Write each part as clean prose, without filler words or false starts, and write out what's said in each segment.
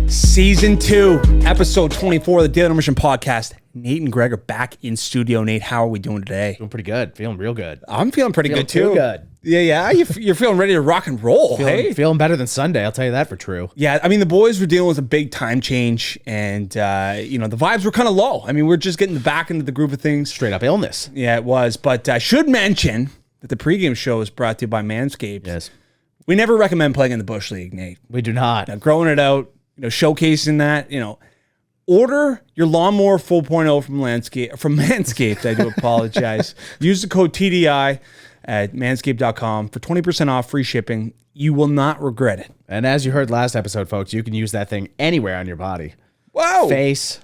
Season 2, episode 24 of the Daily Intermission podcast. Nate and Greg are back in studio. Nate, how are we doing today? Doing pretty good. Feeling real good. I'm feeling pretty good too. Too good. Yeah. You're feeling ready to rock and roll, hey? Feeling better than Sunday, I'll tell you that for true. Yeah, I mean, the boys were dealing with a big time change, and, the vibes were kind of low. I mean, we're just getting back into the groove of things. Straight up illness. Yeah, it was. But I should mention that the pregame show is brought to you by Manscaped. Yes. We never recommend playing in the Bush League, Nate. We do not. Now, growing it out, showcasing that, order your lawnmower 4.0 from Manscaped. I do apologize. Use the code TDI at manscaped.com for 20% off, free shipping. You will not regret it. And as you heard last episode, folks, you can use that thing anywhere on your body. Wow. Face,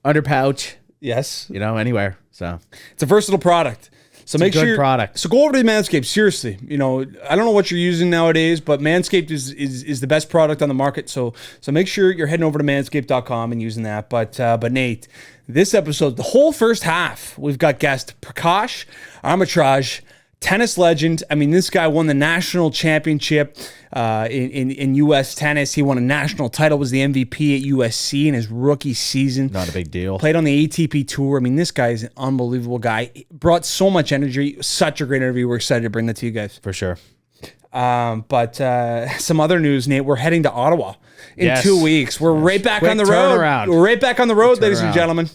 under pouch, Yes. anywhere. So It's a versatile product. So make sure product. So go over to Manscaped. Seriously, I don't know what you're using nowadays, but Manscaped is the best product on the market. So make sure you're heading over to manscaped.com and using that. But Nate, this episode, the whole first half, we've got guest Prakash Amritraj, tennis legend. I mean, this guy won the national championship in U.S. tennis. He won a national title, was the MVP at USC in his rookie season. not a big deal. Played on the ATP Tour. I mean, this guy is an unbelievable guy. He brought so much energy. Such a great interview. We're excited to bring that to you guys. For sure. But some other news, Nate. We're heading to Ottawa in 2 weeks. We're right back on the road. Turnaround. We're right back on the road, ladies and gentlemen.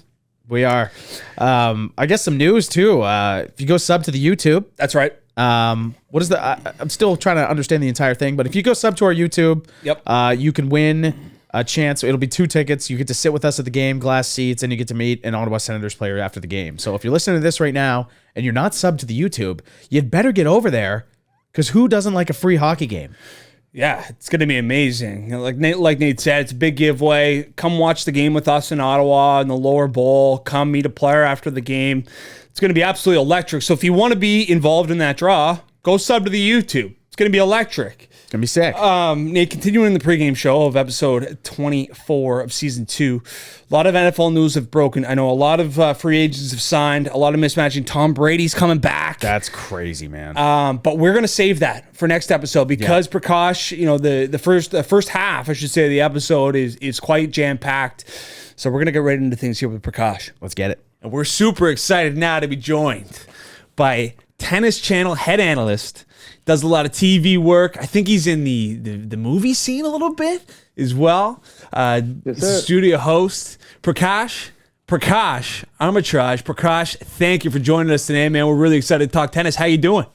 We are. I guess some news, too. If you go sub to the YouTube. That's right. What is I'm still trying to understand the entire thing, but if you go sub to our YouTube, you can win a chance. It'll be 2 tickets. You get to sit with us at the game, glass seats, and you get to meet an Ottawa Senators player after the game. So if you're listening to this right now and you're not subbed to the YouTube, you'd better get over there, because who doesn't like a free hockey game? Yeah, it's going to be amazing. Like Nate said, it's a big giveaway. Come watch the game with us in Ottawa in the lower bowl. Come meet a player after the game. It's going to be absolutely electric. So if you want to be involved in that draw, go sub to the YouTube. It's going to be electric. It's going to be sick. Nate, continuing the pregame show of episode 24 of season 2, a lot of NFL news have broken. I know a lot of free agents have signed, a lot of mismatching. Tom Brady's coming back. That's crazy, man. But we're going to save that for next episode because Prakash, the first half, I should say, of the episode is quite jam-packed. So we're going to get right into things here with Prakash. Let's get it. And we're super excited now to be joined by Tennis Channel head analyst, does a lot of TV work. I think he's in the movie scene a little bit as well. Studio host, Prakash Amritraj. Prakash, thank you for joining us today, man. We're really excited to talk tennis. How you doing?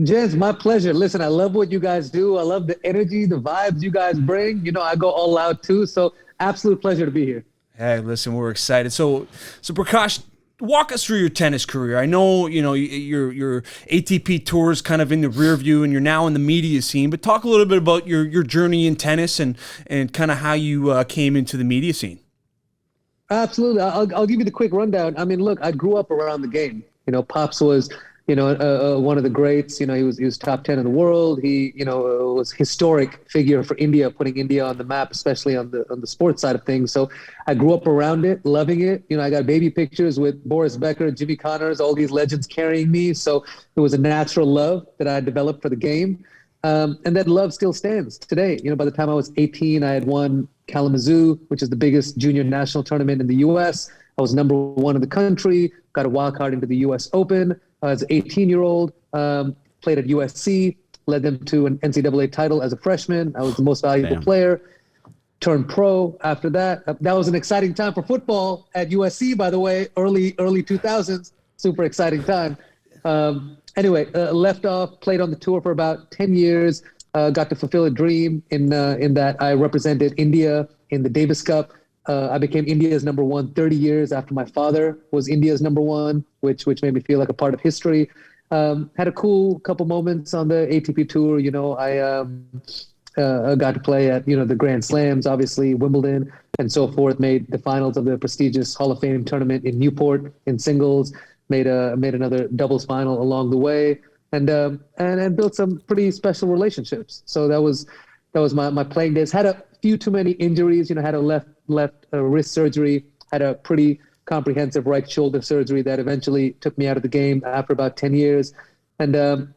Gents, my pleasure. Listen, I love what you guys do. I love the energy, the vibes you guys bring. I go all out too. So absolute pleasure to be here. Hey, listen, we're excited. So Prakash, walk us through your tennis career. I know, your ATP tour is kind of in the rear view and you're now in the media scene, but talk a little bit about your journey in tennis and kind of how you came into the media scene. Absolutely. I'll give you the quick rundown. I mean, look, I grew up around the game. Pops was, one of the greats. He was top 10 in the world. He, was historic figure for India, putting India on the map, especially on the sports side of things. So I grew up around it, loving it. I got baby pictures with Boris Becker, Jimmy Connors, all these legends carrying me. So it was a natural love that I developed for the game. And that love still stands today. By the time I was 18, I had won Kalamazoo, which is the biggest junior national tournament in the U.S. I was number 1 in the country, got a wild card into the U.S. Open. As an 18-year-old, played at USC, led them to an NCAA title as a freshman. I was the most valuable player. Turned pro after that. That was an exciting time for football at USC, by the way, early 2000s. Super exciting time. Anyway, left off, played on the tour for about 10 years, got to fulfill a dream in that I represented India in the Davis Cup. I became India's number 1 30 years after my father was India's number 1, which made me feel like a part of history. Had a cool couple moments on the ATP tour. I got to play at, the Grand Slams, obviously Wimbledon and so forth, made the finals of the prestigious Hall of Fame tournament in Newport in singles, made another doubles final along the way, and built some pretty special relationships. So that was my playing days. Had a few too many injuries, had a left wrist surgery, had a pretty comprehensive right shoulder surgery that eventually took me out of the game after about 10 years. And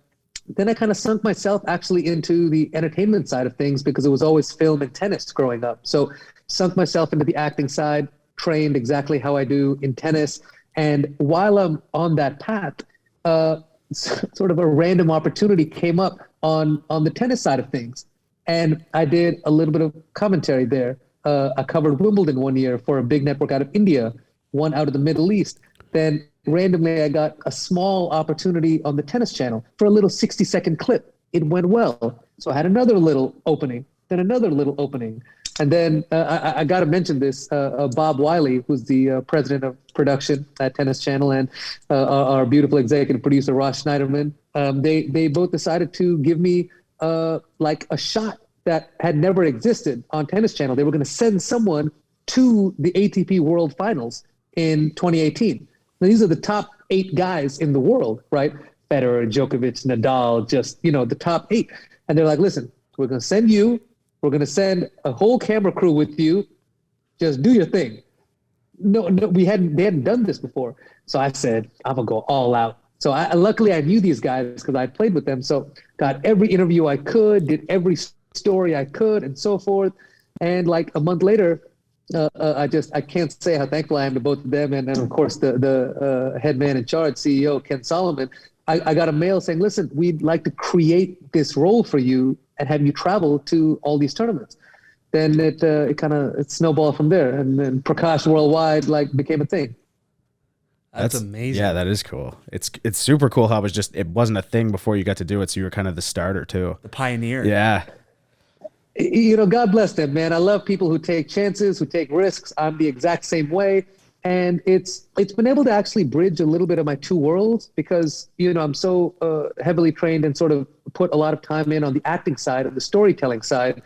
then I kind of sunk myself actually into the entertainment side of things because it was always film and tennis growing up. So sunk myself into the acting side, trained exactly how I do in tennis. And while I'm on that path, sort of a random opportunity came up on the tennis side of things. And I did a little bit of commentary there. I covered Wimbledon one year for a big network out of India, one out of the Middle East. Then randomly, I got a small opportunity on the Tennis Channel for a little 60-second clip. It went well. So I had another little opening, then another little opening. And then I got to mention this, Bob Wiley, who's the president of production at Tennis Channel, and our beautiful executive producer, Ross Schneiderman. They both decided to give me like a shot that had never existed on Tennis Channel. They were going to send someone to the ATP World Finals in 2018. Now, these are the top 8 guys in the world, right? Federer, Djokovic, Nadal, just, the top 8. And they're like, listen, we're going to send you. We're going to send a whole camera crew with you. Just do your thing. No, they hadn't done this before. So I said, I'm going to go all out. So luckily I knew these guys because I played with them. So got every interview I could, did every story I could, and so forth. And like a month later, I can't say how thankful I am to both of them. And of course, the head man in charge, CEO Ken Solomon. I got a mail saying, listen, we'd like to create this role for you and have you travel to all these tournaments. Then it kind of snowballed from there. And then Prakash Worldwide became a thing. That's amazing. Yeah, that is cool. It's super cool how it wasn't a thing before you got to do it. So you were kind of the starter too. The pioneer. Yeah. God bless them, man. I love people who take chances, who take risks. I'm the exact same way. And it's been able to actually bridge a little bit of my two worlds because, I'm so heavily trained and sort of put a lot of time in on the acting side and the storytelling side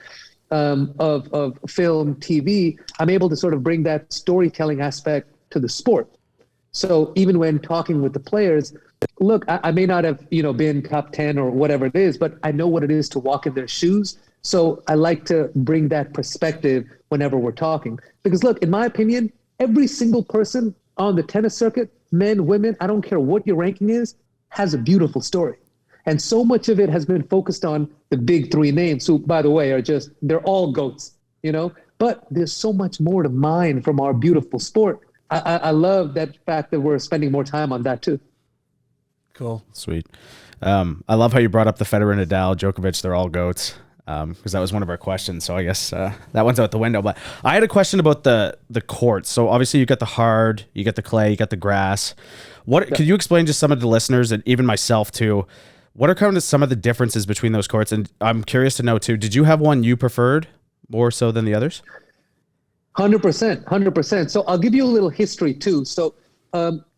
of film, TV. I'm able to sort of bring that storytelling aspect to the sport. So even when talking with the players, look, I may not have, been top 10 or whatever it is, but I know what it is to walk in their shoes. So I like to bring that perspective whenever we're talking. Because look, in my opinion, every single person on the tennis circuit, men, women, I don't care what your ranking is, has a beautiful story. And so much of it has been focused on the big 3 names, who, by the way, they're all GOATs, But there's so much more to mine from our beautiful sport. I love that fact that we're spending more time on that too. Cool. Sweet. I love how you brought up the Federer, Nadal, Djokovic, they're all GOATs. Because that was one of our questions. So I guess that one's out the window. But I had a question about the courts. So obviously you got the hard, you got the clay, you got the grass. Could you explain to some of the listeners and even myself too, what are kind of some of the differences between those courts? And I'm curious to know too, did you have one you preferred more so than the others? 100%. So I'll give you a little history too. So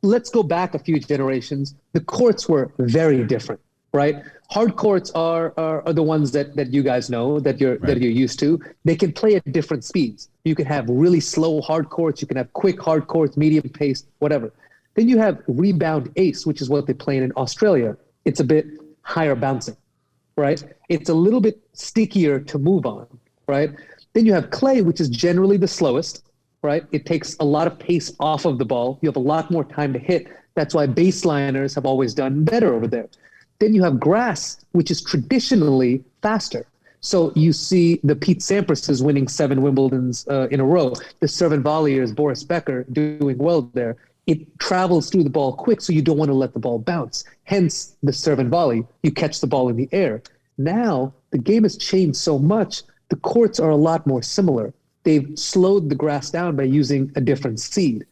let's go back a few generations. The courts were very different, right? Hard courts are the ones that you guys know, that you're used to. They can play at different speeds. You can have really slow hard courts. You can have quick hard courts, medium pace, whatever. Then you have rebound ace, which is what they play in Australia. It's a bit higher bouncing, right? It's a little bit stickier to move on, right? Then you have clay, which is generally the slowest, right? It takes a lot of pace off of the ball. You have a lot more time to hit. That's why baseliners have always done better over there. Then you have grass, which is traditionally faster. So you see the Pete Samprases winning 7 Wimbledons in a row. The servant volleyers, Boris Becker, doing well there. It travels through the ball quick, so you don't want to let the ball bounce. Hence the servant volley. You catch the ball in the air. Now, the game has changed so much, the courts are a lot more similar. They've slowed the grass down by using a different seed.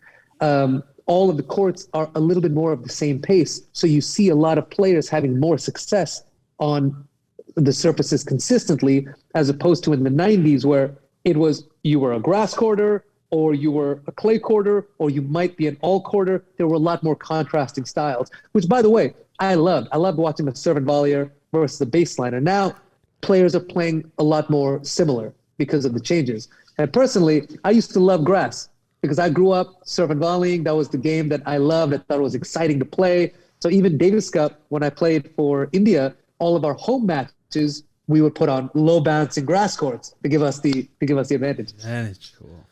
All of the courts are a little bit more of the same pace. So you see a lot of players having more success on the surfaces consistently, as opposed to in the 90s where it was you were a grass courter or you were a clay courter or you might be an all courter. There were a lot more contrasting styles, which, by the way, I loved. I loved watching the servant volleyer versus the baseliner. Now players are playing a lot more similar because of the changes. And personally, I used to love grass, because I grew up servant volleying. That was the game that I loved. I thought it was exciting to play. So even Davis Cup, when I played for India, all of our home matches, we would put on low bouncing grass courts to give us the advantage. Cool.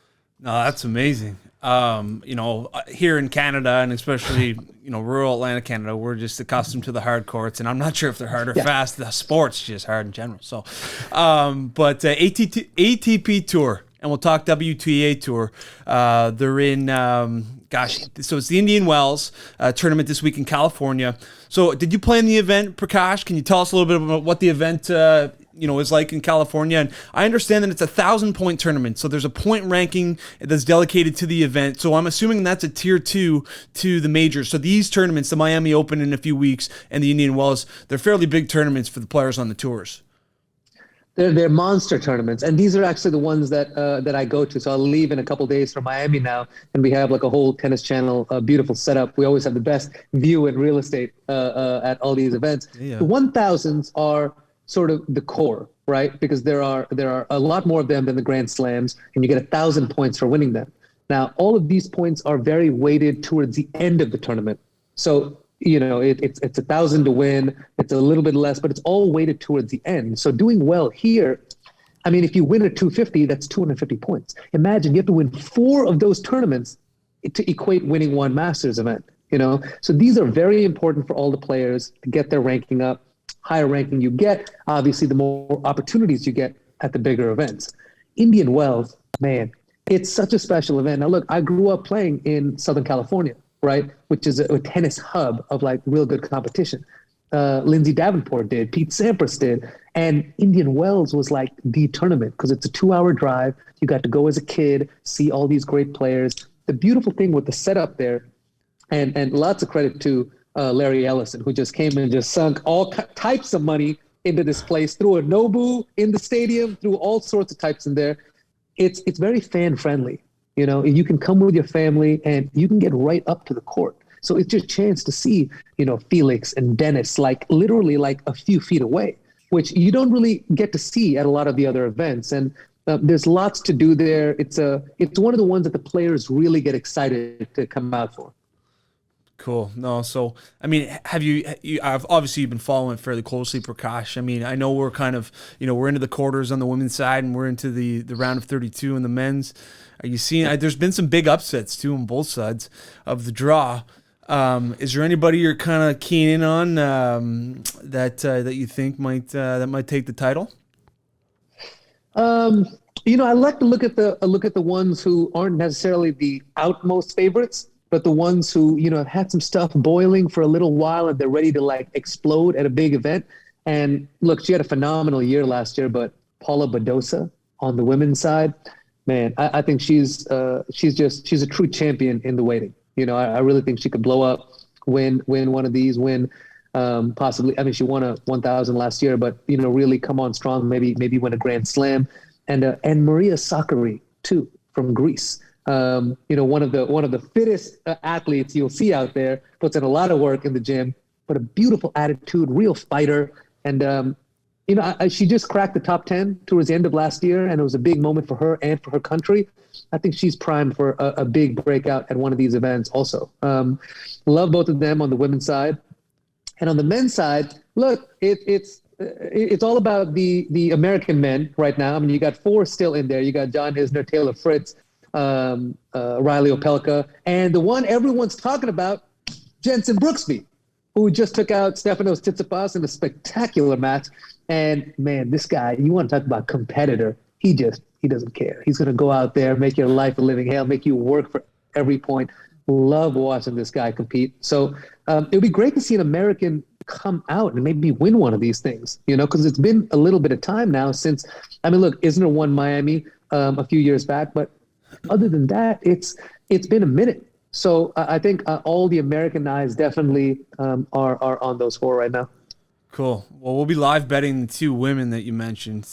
No, that's amazing. Here in Canada, and especially rural Atlantic Canada, we're just accustomed to the hard courts, and I'm not sure if they're hard or fast. The sport's just hard in general. So, but ATP Tour, and we'll talk WTA Tour. They're in, so it's the Indian Wells tournament this week in California. So, did you plan the event, Prakash? Can you tell us a little bit about what the event is like in California? And I understand that it's a 1,000-point tournament, so there's a point ranking that's dedicated to the event. So I'm assuming that's a tier 2 to the majors. So these tournaments, the Miami Open in a few weeks and the Indian Wells, they're fairly big tournaments for the players on the tours. They're monster tournaments, and these are actually the ones that I go to. So I'll leave in a couple days for Miami now, and we have like a whole Tennis Channel beautiful setup. We always have the best view in real estate at all these events. Yeah. The 1,000s are sort of the core, right? Because there are a lot more of them than the Grand Slams, and you get 1,000 points for winning them. Now, all of these points are very weighted towards the end of the tournament. So it's 1,000 to win. It's a little bit less, but it's all weighted towards the end. So doing well here, I mean, if you win a 250, that's 250 points. Imagine you have to win 4 of those tournaments to equate winning one Masters event. So these are very important for all the players to get their ranking up. Higher ranking you get, obviously, the more opportunities you get at the bigger events. Indian Wells, man, it's such a special event. Now, look, I grew up playing in Southern California, right, which is a tennis hub of like real good competition. Lindsay Davenport did, Pete Sampras did, and Indian Wells was like the tournament because it's a 2-hour drive. You got to go as a kid, see all these great players. The beautiful thing with the setup there, and lots of credit to Larry Ellison, who just came and just sunk all types of money into this place, threw a Nobu in the stadium, threw all sorts of types in there. It's very fan friendly. You can come with your family and you can get right up to the court. So it's your chance to see, Felix and Dennis, like literally like a few feet away, which you don't really get to see at a lot of the other events. And there's lots to do there. It's one of the ones that the players really get excited to come out for. Cool. No, so I mean, I've obviously you've been following it fairly closely, Prakash. I mean, I know we're kind of, we're into the quarters on the women's side, and we're into the round of 32 in the men's. Are you seeing? There's been some big upsets too on both sides of the draw. Is there anybody you're kind of keen in on that you think might take the title? I like to look at the ones who aren't necessarily the outmost favorites, but the ones who, have had some stuff boiling for a little while and they're ready to like explode at a big event. And look, she had a phenomenal year last year, but Paula Badosa on the women's side, man, I think she's a true champion in the waiting. I really think she could blow up, win one of these, possibly. I mean, she won a 1,000 last year, but really come on strong. Maybe win a Grand Slam, and Maria Sakkari too from Greece. One of the fittest athletes you'll see out there, puts in a lot of work in the gym, but a beautiful attitude, real fighter. And, she just cracked the top 10 towards the end of last year, and it was a big moment for her and for her country. I think she's primed for a big breakout at one of these events also. Love both of them on the women's side. And on the men's side, look, it's all about the American men right now. I mean, you got 4 still in there. You got John Isner, Taylor Fritz, Riley Opelka, and the one everyone's talking about, Jensen Brooksby, who just took out Stefanos Tsitsipas in a spectacular match. And man, this guy, you want to talk about competitor, he doesn't care. He's going to go out there, make your life a living hell, make you work for every point. Love watching this guy compete. So it would be great to see an American come out and maybe win one of these things, because it's been a little bit of time now since, look, Isner won Miami a few years back, but other than that, it's been a minute. So I think all the American eyes definitely are on those 4 right now. Cool. Well, we'll be live betting the 2 women that you mentioned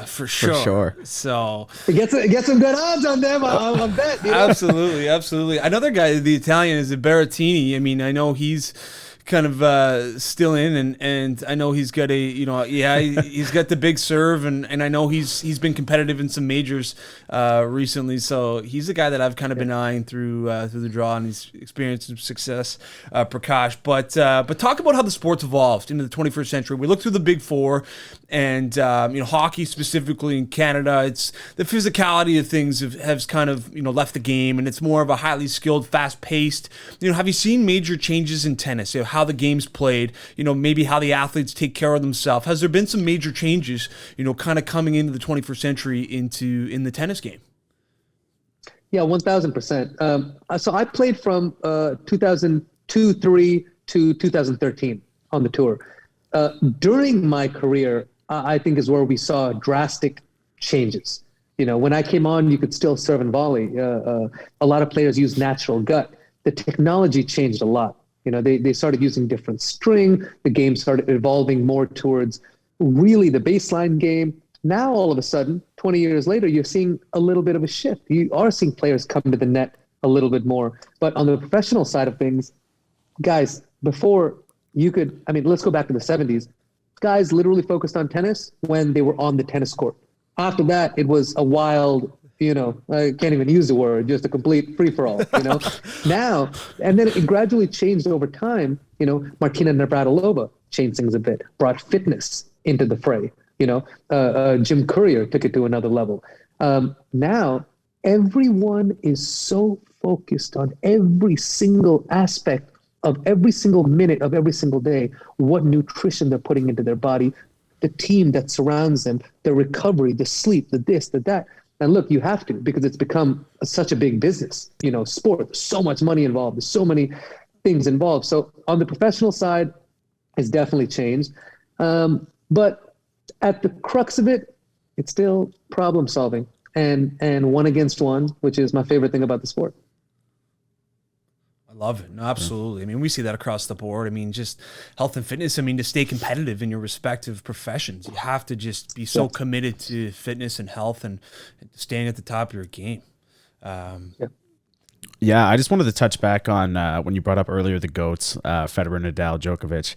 for sure. For sure. So get some good odds on them. I'll bet. Absolutely. Another guy, the Italian, is Berrettini. I mean, I know he's kind of still in, and I know he's got he's got the big serve, and I know he's been competitive in some majors recently. So he's a guy that I've kind of been eyeing through the draw, and he's experienced some success, Prakash. But talk about how the sport's evolved into the 21st century. We look through the Big Four, and hockey specifically in Canada, it's the physicality of things has kind of left the game, and it's more of a highly skilled, fast-paced. Have you seen major changes in tennis? How the game's played, maybe how the athletes take care of themselves. Has there been some major changes, kind of coming into the 21st century in the tennis game? Yeah, 1,000%. So I played from 2002-3 to 2013 on the tour. During my career, I think is where we saw drastic changes. When I came on, you could still serve and volley. A lot of players use natural gut. The technology changed a lot. They started using different string. The game started evolving more towards really the baseline game. Now, all of a sudden, 20 years later, you're seeing a little bit of a shift. You are seeing players come to the net a little bit more. But on the professional side of things, guys, before you could, let's go back to the 70s. Guys literally focused on tennis when they were on the tennis court. After that, it was a wild, I can't even use the word, just a complete free-for-all, Now, and then it gradually changed over time. Martina Navratilova changed things a bit, brought fitness into the fray. Jim Courier took it to another level. Now, everyone is so focused on every single aspect of every single minute of every single day, what nutrition they're putting into their body, the team that surrounds them, the recovery, the sleep, the this, the that. And look, you have to, because it's become such a big business, sport, there's so much money involved. There's so many things involved. So on the professional side, it's definitely changed. But at the crux of it, it's still problem solving and one against one, which is my favorite thing about the sport. I love it. No, absolutely. We see that across the board. Just health and fitness. To stay competitive in your respective professions, you have to just be so committed to fitness and health and staying at the top of your game. Yeah, I just wanted to touch back on when you brought up earlier the GOATs, Federer, Nadal, Djokovic.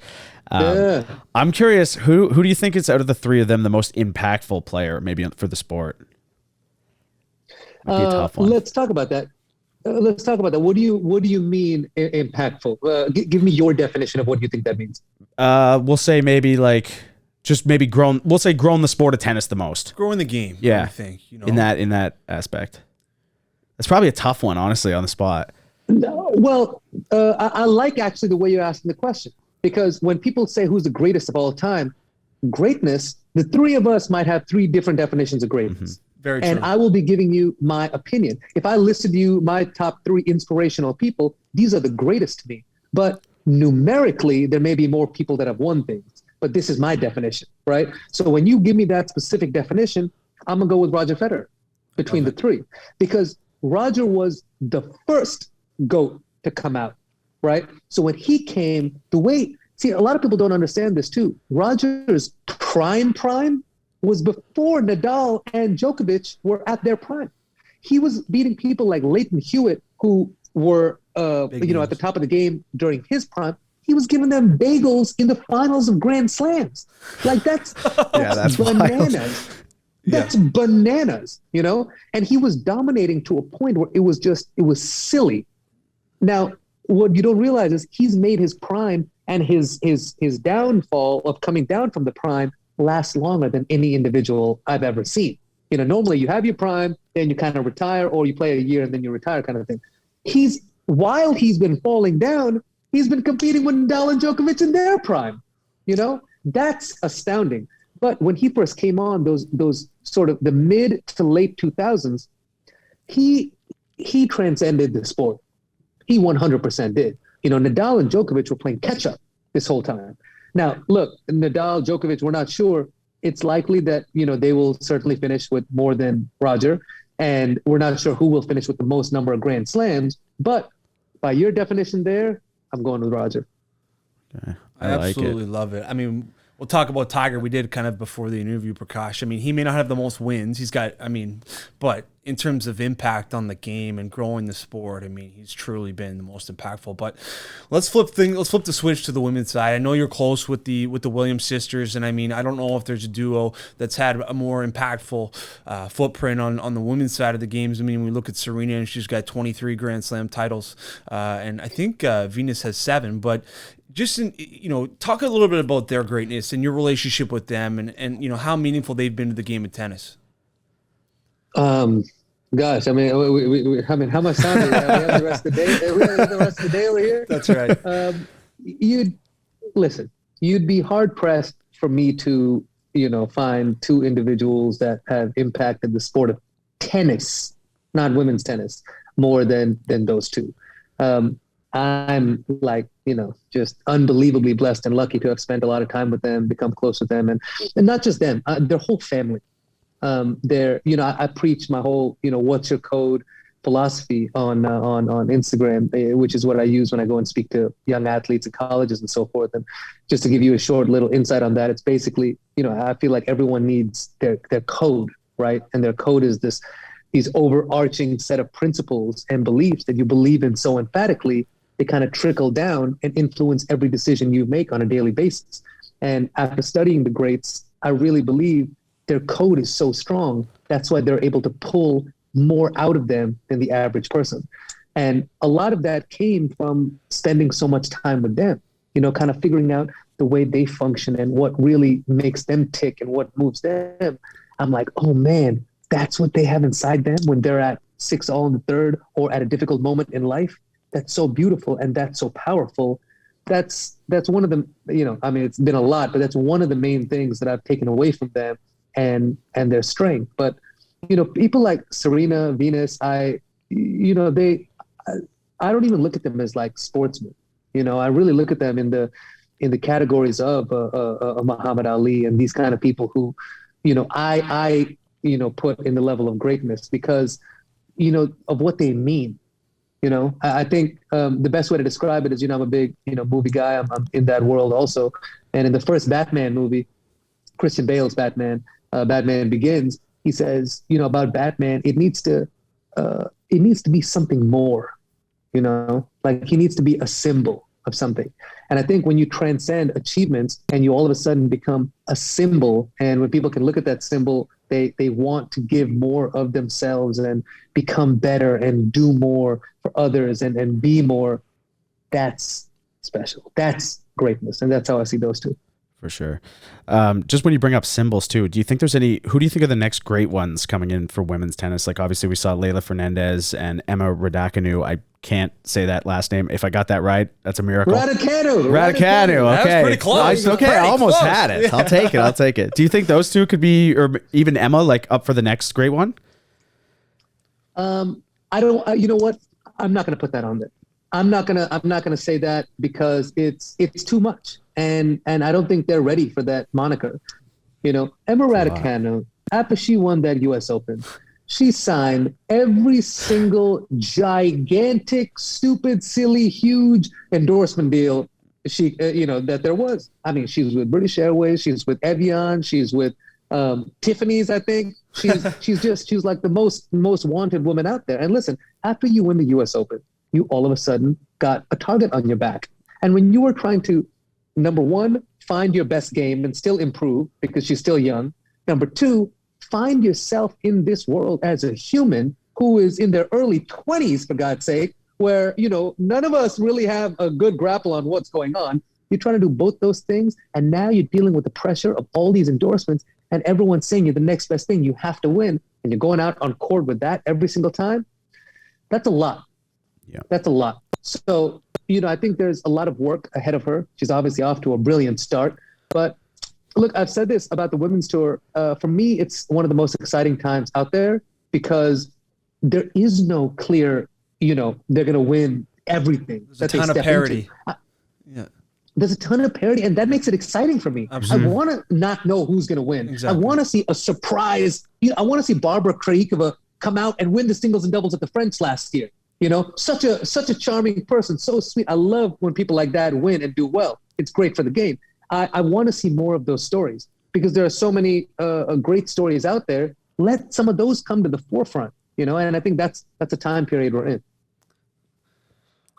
I'm curious, who do you think is, out of the three of them, the most impactful player maybe for the sport? Might be a tough one. Let's talk about that. What do you mean impactful? Give me your definition of what you think that means. We'll say maybe grown the sport of tennis the most. Growing the game. Yeah. I think, in that aspect. That's probably a tough one, honestly, on the spot. Well, I like actually the way you're asking the question, because when people say who's the greatest of all time, greatness, the three of us might have three different definitions of greatness. Mm-hmm. Very true. And I will be giving you my opinion. If I listed you my top three inspirational people, these are the greatest to me. But numerically, there may be more people that have won things. But this is my definition, right? So when you give me that specific definition, I'm going to go with Roger Federer between the three. Because Roger was the first GOAT to come out, right? So when he came, a lot of people don't understand this too. Roger's prime was before Nadal and Djokovic were at their prime. He was beating people like Leighton Hewitt, who were at the top of the game during his prime. He was giving them bagels in the finals of Grand Slams. That's that's bananas. Wild. That's bananas, And he was dominating to a point where it was silly. Now, what you don't realize is he's made his prime and his downfall of coming down from the prime last longer than any individual I've ever seen. Normally you have your prime, then you kind of retire, or you play a year and then you retire, kind of thing. While he's been falling down, he's been competing with Nadal and Djokovic in their prime. That's astounding. But when he first came on, those sort of the mid to late 2000s, he transcended the sport. He 100% did. Nadal and Djokovic were playing catch up this whole time. Now, look, Nadal, Djokovic, we're not sure. It's likely that, they will certainly finish with more than Roger. And we're not sure who will finish with the most number of Grand Slams. But by your definition there, I'm going with Roger. Okay. I absolutely love it. We'll talk about Tiger. We did kind of before the interview, Prakash. I mean, he may not have the most wins. He's got, but in terms of impact on the game and growing the sport, I mean, he's truly been the most impactful. But let's flip the switch to the women's side. I know you're close with the Williams sisters, and I mean, I don't know if there's a duo that's had a more impactful footprint on the women's side of the games. I mean, we look at Serena, and she's got 23 Grand Slam titles, and I think Venus has 7, but just talk a little bit about their greatness and your relationship with them, and how meaningful they've been to the game of tennis. Gosh, I mean, how much time do we have? We have the rest of the day. We have the rest of the day over here. That's right. You'd be hard pressed for me to find 2 individuals that have impacted the sport of tennis, not women's tennis, more than those 2. I'm just unbelievably blessed and lucky to have spent a lot of time with them, become close with them, and not just them, their whole family. I preach my whole, what's your code philosophy on Instagram, which is what I use when I go and speak to young athletes at colleges and so forth. And just to give you a short little insight on that, it's basically, I feel like everyone needs their code, right? And their code is these overarching set of principles and beliefs that you believe in so emphatically, they kind of trickle down and influence every decision you make on a daily basis. And after studying the greats, I really believe their code is so strong. That's why they're able to pull more out of them than the average person. And a lot of that came from spending so much time with them, kind of figuring out the way they function and what really makes them tick and what moves them. I'm like, oh man, that's what they have inside them when they're at 6 all in the third or at a difficult moment in life. That's so beautiful and that's so powerful. That's one of the, it's been a lot, but that's one of the main things that I've taken away from them and their strength. But, people like Serena, Venus, I don't even look at them as like sportsmen. I really look at them in the categories of Muhammad Ali and these kind of people who, I put in the level of greatness because, of what they mean. I think the best way to describe it is, I'm a big, movie guy. I'm in that world also. And in the first Batman movie, Christian Bale's Batman, Batman Begins, he says, about Batman, it needs to be something more, like he needs to be a symbol of something. And I think when you transcend achievements and you all of a sudden become a symbol, and when people can look at that symbol, they want to give more of themselves and become better and do more for others and be more. That's special. That's greatness. And that's how I see those 2. For sure. Just when you bring up symbols too, do you think who do you think are the next great ones coming in for women's tennis? Like obviously we saw Leylah Fernandez and Emma Raducanu. I can't say that last name. If I got that right, that's a miracle. Raducanu. Okay. That was pretty close. Okay. I almost had it. Yeah. I'll take it. Do you think those 2 could be, or even Emma, like up for the next great one? I don't, you know what? I'm not going to put that on there. I'm not gonna say that because it's too much, and I don't think they're ready for that moniker. Emma Raducanu, after she won that U.S. Open, she signed every single gigantic, stupid, silly, huge endorsement deal that there was. I mean, she was with British Airways, she's with Evian, she's with Tiffany's. I think she's like the most wanted woman out there. And listen, after you win the U.S. Open, you all of a sudden got a target on your back. And when you were trying to, number 1, find your best game and still improve because she's still young. Number 2, find yourself in this world as a human who is in their early 20s, for God's sake, where, none of us really have a good grapple on what's going on. You're trying to do both those things. And now you're dealing with the pressure of all these endorsements and everyone's saying you're the next best thing. You have to win. And you're going out on court with that every single time. That's a lot. Yeah. That's a lot. So, I think there's a lot of work ahead of her. She's obviously off to a brilliant start. But look, I've said this about the women's tour. For me, it's one of the most exciting times out there because there is no clear, they're going to win everything. There's a ton of parity. Yeah. There's a ton of parity, and that makes it exciting for me. Absolutely. I want to not know who's going to win. Exactly. I want to see a surprise. I want to see Barbara Krejcikova come out and win the singles and doubles at the French last year. Such a charming person, so sweet. I love when people like that win and do well. It's great for the game. I want to see more of those stories because there are so many great stories out there. Let some of those come to the forefront, and I think that's a time period we're in.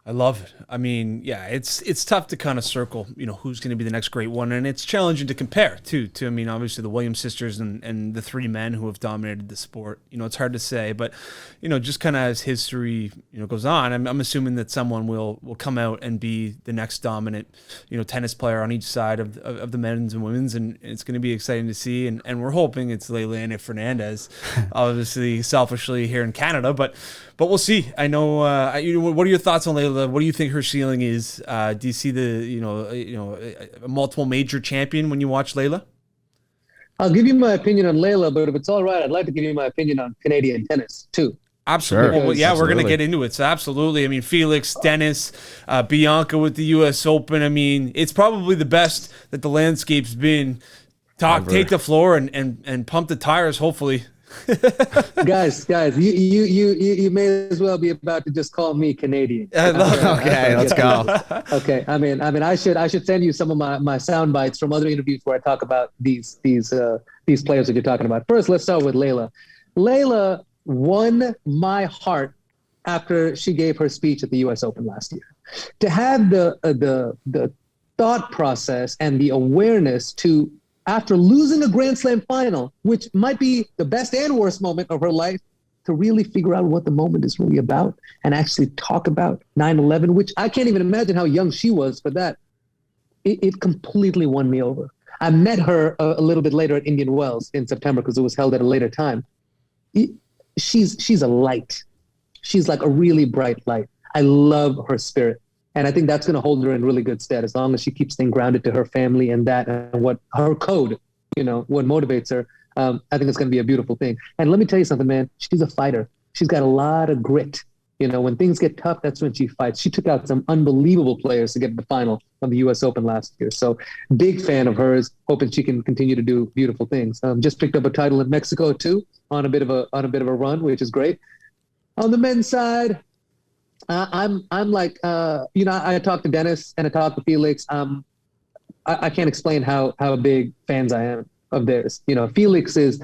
I love it. I mean, yeah, it's tough to kind of circle, who's going to be the next great one, and it's challenging to compare to I mean, obviously the Williams sisters and the three men who have dominated the sport. It's hard to say, but just kind of as history goes on, I'm assuming that someone will come out and be the next dominant tennis player on each side of the men's and women's, and it's going to be exciting to see. And we're hoping it's Leilani Fernandez, obviously selfishly here in Canada, but we'll see. I know. What are your thoughts on Leila? What do you think her ceiling is? Do you see a multiple major champion when you watch Leila? I'll give you my opinion on Leila, but if it's all right, I'd like to give you my opinion on Canadian tennis too. Absolutely. Sure. Well, yeah, Absolutely. We're going to get into it. So absolutely. I mean, Felix, Dennis, Bianca with the U.S. Open. I mean, it's probably the best that the landscape's been. Take the floor and pump the tires, hopefully. guys, you may as well be about to just call me Canadian. Okay, let's go. Okay, I mean, I should send you some of my sound bites from other interviews where I talk about these players that you're talking about. First, let's start with Leila. Leila won my heart after she gave her speech at the U.S. Open last year. To have the thought process and the awareness to, after losing a Grand Slam final, which might be the best and worst moment of her life, to really figure out what the moment is really about and actually talk about 9/11, which I can't even imagine how young she was for that. It completely won me over. I met her a little bit later at Indian Wells in September because it was held at a later time. She's a light. She's like a really bright light. I love her spirit. And I think that's going to hold her in really good stead as long as she keeps staying grounded to her family and that and what her code, what motivates her. I think it's going to be a beautiful thing. And let me tell you something, man. She's a fighter. She's got a lot of grit. When things get tough, that's when she fights. She took out some unbelievable players to get to the final of the U.S. Open last year. So big fan of hers, hoping she can continue to do beautiful things. Just picked up a title in Mexico too, on a bit of a run, which is great. On the men's side, I'm like, I talked to Dennis and I talked to Felix. I can't explain how big fans I am of theirs. Felix is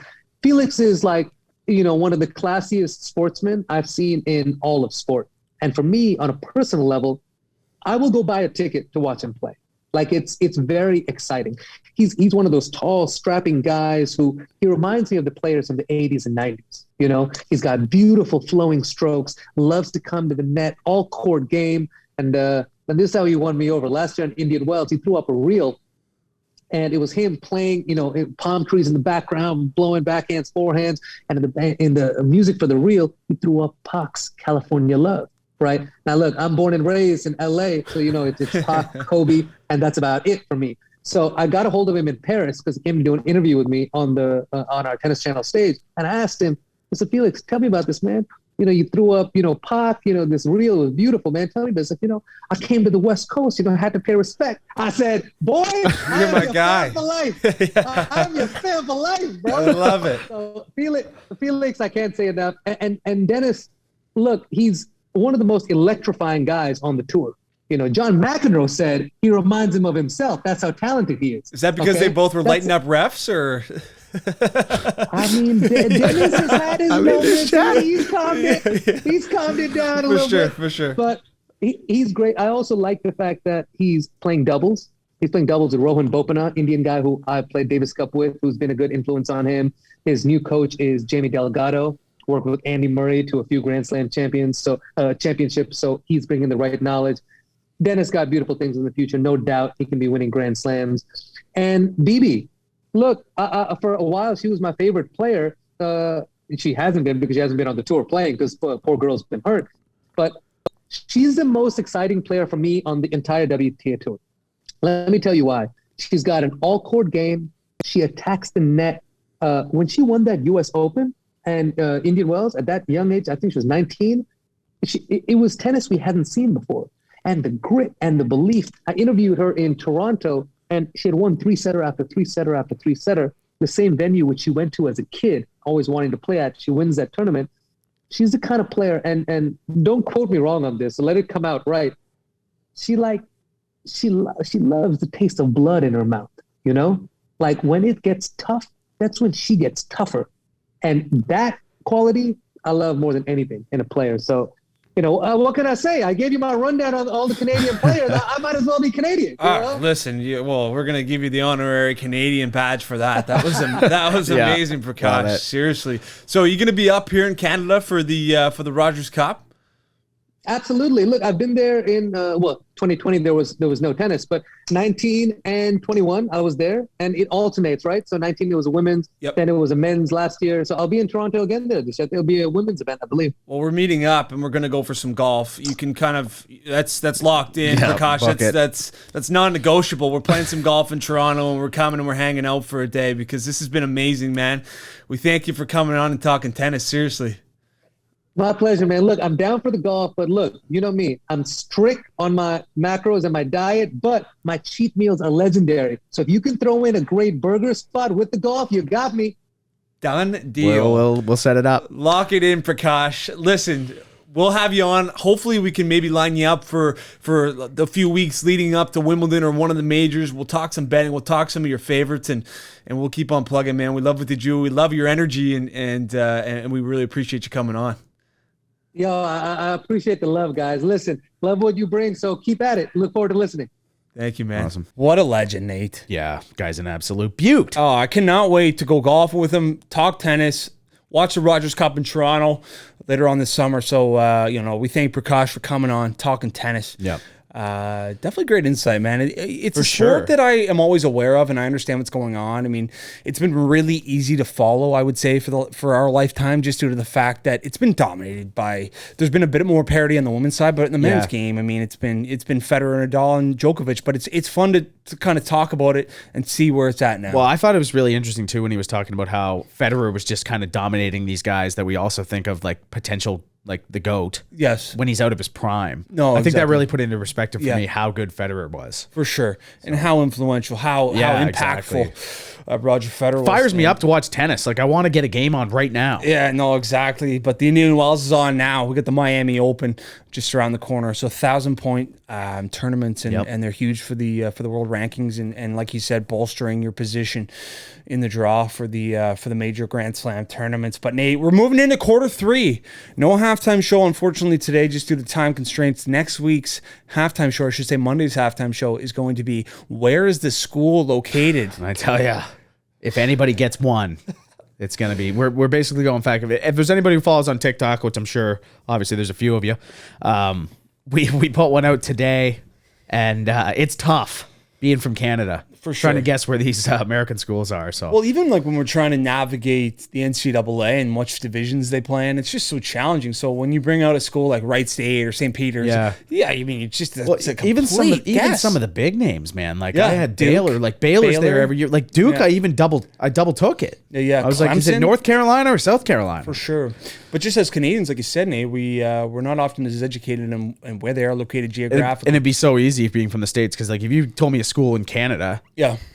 like, one of the classiest sportsmen I've seen in all of sport. And for me, on a personal level, I will go buy a ticket to watch him play. Like it's very exciting. He's one of those tall, strapping guys who he reminds me of the players from the 80s and 90s. He's got beautiful flowing strokes, loves to come to the net, all court game. And this is how he won me over. Last year in Indian Wells, he threw up a reel and it was him playing, palm trees in the background, blowing backhands, forehands. And in the music for the reel, he threw up Pac's California Love. Right now, look, I'm born and raised in LA, so it's Pac, Kobe, and that's about it for me. So I got a hold of him in Paris because he came to do an interview with me on our Tennis Channel stage, and I asked him, I said, Felix, tell me about this, man. You threw up, Pac, this reel was beautiful, man. Tell me this. Like, I came to the West Coast, I had to pay respect. I said, boy, you're my guy. Fan for life. Yeah. I'm your fan for life, bro. I love it. So Felix, I can't say enough. And Dennis, look, he's one of the most electrifying guys on the tour. John McEnroe said he reminds him of himself. That's how talented he is. Is that because they both were lighting up refs, or? I mean, Dennis has had his moments. He's calmed it down a little bit. For sure. But he's great. I also like the fact that he's playing doubles. He's playing doubles with Rohan Bopanna, Indian guy who I played Davis Cup with, who's been a good influence on him. His new coach is Jamie Delgado. Worked with Andy Murray to a few Grand Slam championships, so he's bringing the right knowledge. Dennis got beautiful things in the future, no doubt. He can be winning Grand Slams. And Bibi, look, for a while she was my favorite player. She hasn't been because she hasn't been on the tour playing because poor girl's been hurt. But she's the most exciting player for me on the entire WTA tour. Let me tell you why. She's got an all-court game. She attacks the net. When she won that U.S. Open, and Indian Wells, at that young age, I think she was 19, it was tennis we hadn't seen before. And the grit and the belief. I interviewed her in Toronto, and she had won 3-setter after 3-setter after 3-setter, the same venue which she went to as a kid, always wanting to play at. She wins that tournament. She's the kind of player, and don't quote me wrong on this, so let it come out right. She she loves the taste of blood in her mouth. You know, like when it gets tough, that's when she gets tougher, and that quality I love more than anything in a player. So, you know, what can I say? I gave you my rundown on all the Canadian players. I might as well be Canadian. Listen, we're gonna give you the honorary Canadian badge for that. That was amazing, Prakash. Seriously. So, are you gonna be up here in Canada for the Rogers Cup? Absolutely. Look, I've been there in 2020. There was no tennis, but 19 and 21 I was there, and it alternates, right? So 19 it was a women's, then it was a men's last year. So I'll be in Toronto again there this year. It'll be a women's event, I believe. Well, we're meeting up, and we're gonna go for some golf. You can kind of that's locked in, Prakash. That's non-negotiable. We're playing some golf in Toronto, and we're coming and we're hanging out for a day because this has been amazing, man. We thank you for coming on and talking tennis. Seriously. My pleasure, man. Look, I'm down for the golf, but look, you know me. I'm strict on my macros and my diet, but my cheat meals are legendary. So if you can throw in a great burger spot with the golf, you got me. Done deal. We'll set it up. Lock it in, Prakash. Listen, we'll have you on. Hopefully we can maybe line you up for the few weeks leading up to Wimbledon or one of the majors. We'll talk some betting. We'll talk some of your favorites, and we'll keep on plugging, man. We love what you do. We love your energy, and we really appreciate you coming on. Yo, I appreciate the love, guys. Listen, love what you bring, so keep at it. Look forward to listening. Thank you, man. Awesome. What a legend, Nate. Yeah, guy's an absolute beaut. Oh, I cannot wait to go golfing with him, talk tennis, watch the Rogers Cup in Toronto later on this summer. So, we thank Prakash for coming on, talking tennis. Yep. Definitely great insight, man. It's a sport that I am always aware of, and I understand what's going on. I mean, it's been really easy to follow, I would say, for our lifetime, just due to the fact that it's been dominated by. There's been a bit more parity on the women's side, but in the men's game, I mean, it's been Federer, Nadal, and Djokovic. But it's fun to kind of talk about it and see where it's at now. Well, I thought it was really interesting too when he was talking about how Federer was just kind of dominating these guys that we also think of like potential. Like the GOAT. Yes. When he's out of his prime. No, I think that really put into perspective for me how good Federer was. For sure. And how influential, how impactful Roger Federer was. Fires me up to watch tennis. Like, I want to get a game on right now. Yeah, no, exactly. But the Indian Wells is on now. We got the Miami Open just around the corner. So 1,000-point tournaments, and they're huge for the world rankings. And like you said, bolstering your position in the draw for the major Grand Slam tournaments. But Nate, we're moving into quarter 3. No halftime show, unfortunately, today, just due to time constraints. Next week's halftime show, I should say Monday's halftime show, is going to be Where is the School Located? And I tell you, if anybody gets one, it's going to be, we're basically going back. If there's anybody who follows on TikTok, which I'm sure, obviously there's a few of you, we put one out today, and it's tough being from Canada. For sure. Trying to guess where these American schools are. So, well, even like when we're trying to navigate the NCAA and which divisions they play in, it's just so challenging. So when you bring out a school like Wright State or St. Peter's, I mean, it's just it's a complete even some of the big names, man. Like I had Duke, Baylor, like Baylor's there every year. Like Duke, I double took it. Yeah. I was like, is it North Carolina or South Carolina? For sure. But just as Canadians, like you said, Nate, we're not often as educated in where they are located geographically. And it'd be so easy being from the States because, like, if you told me a school in Canada,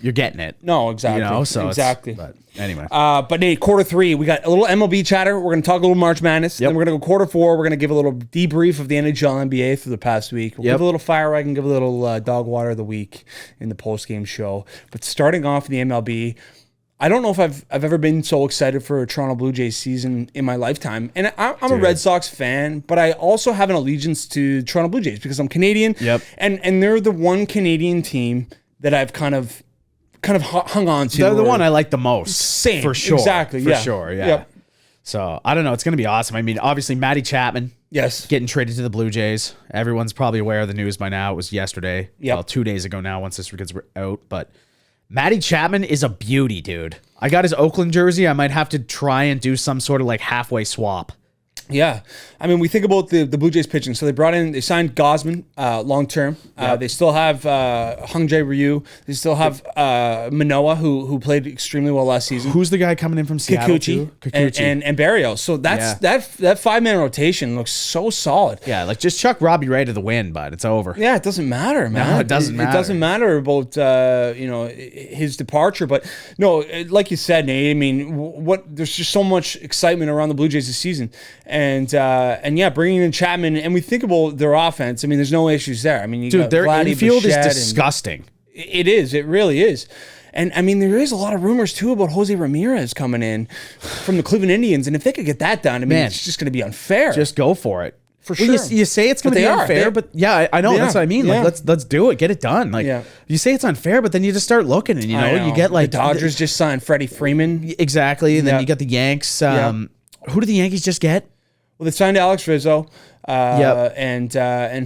you're getting it. No, exactly. You know, so exactly. But anyway. But Nate, quarter 3, we got a little MLB chatter. We're going to talk a little March Madness. Then we're going to go quarter 4. We're going to give a little debrief of the NHL, NBA through the past week. We'll give a little fire rag and give a little dog water of the week in the post-game show. But starting off the MLB, I don't know if I've ever been so excited for a Toronto Blue Jays season in my lifetime. And I'm a Red Sox fan, but I also have an allegiance to Toronto Blue Jays because I'm Canadian. And they're the one Canadian team that I've kind of hung on to. They're the one I like the most. Same. For sure. Exactly. For sure, yeah. Yep. So, I don't know. It's going to be awesome. I mean, obviously, Matty Chapman. Yes. Getting traded to the Blue Jays. Everyone's probably aware of the news by now. It was yesterday. Well, 2 days ago now once this gets out. But Matty Chapman is a beauty, dude. I got his Oakland jersey. I might have to try and do some sort of like halfway swap. Yeah. I mean, we think about the Blue Jays pitching. So they signed Gosman long term. They still have Hung Jae Ryu. They still have Manoa, who played extremely well last season. Who's the guy coming in from Seattle? Kikuchi. And Barrios. So that 5-man rotation looks so solid. Yeah, like just chuck Robbie Ray to the wind, but it's over. Yeah, it doesn't matter, man. No, it doesn't matter. It doesn't matter about his departure. But no, like you said, Nate, I mean, there's just so much excitement around the Blue Jays this season. And yeah, bringing in Chapman, and we think about their offense. I mean, there's no issues there. I mean, you Dude, got their Vladdy, infield is Bichette, disgusting. It is. It really is. And I mean, there is a lot of rumors too about Jose Ramirez coming in from the Cleveland Indians, and if they could get that done, I mean, it's just going to be unfair. Just go for it. For sure. You say it's going to be unfair, but yeah, I know. That's what I mean. Yeah. Like, let's do it. Get it done. Like, you say it's unfair, but then you just start looking, and you get like the Dodgers just signed Freddie Freeman. Exactly, and then you got the Yanks. Who did the Yankees just get? Well, they signed Alex Rizzo. And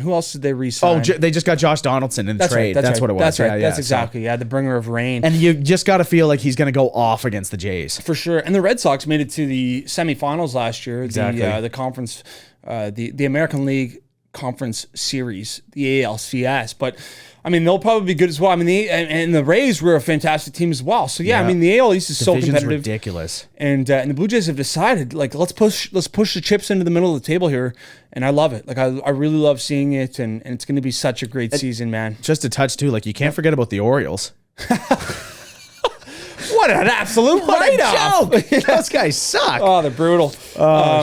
who else did they re-sign? Oh, they just got Josh Donaldson in the trade. That's what it was. That's right. That's exactly. Yeah, the bringer of rain. And you just got to feel like he's going to go off against the Jays. For sure. And the Red Sox made it to the semifinals last year. Exactly. The conference, the American League Conference Series, the ALCS. But I mean, they'll probably be good as well. I mean, and the Rays were a fantastic team as well. So yeah, I mean, the AL East is so competitive, ridiculous. And the Blue Jays have decided, like, let's push the chips into the middle of the table here, and I love it. Like, I really love seeing it, and it's going to be such a great season, man. Just a touch too, like you can't forget about the Orioles. What an absolute write-off. Those guys suck. Oh, they're brutal.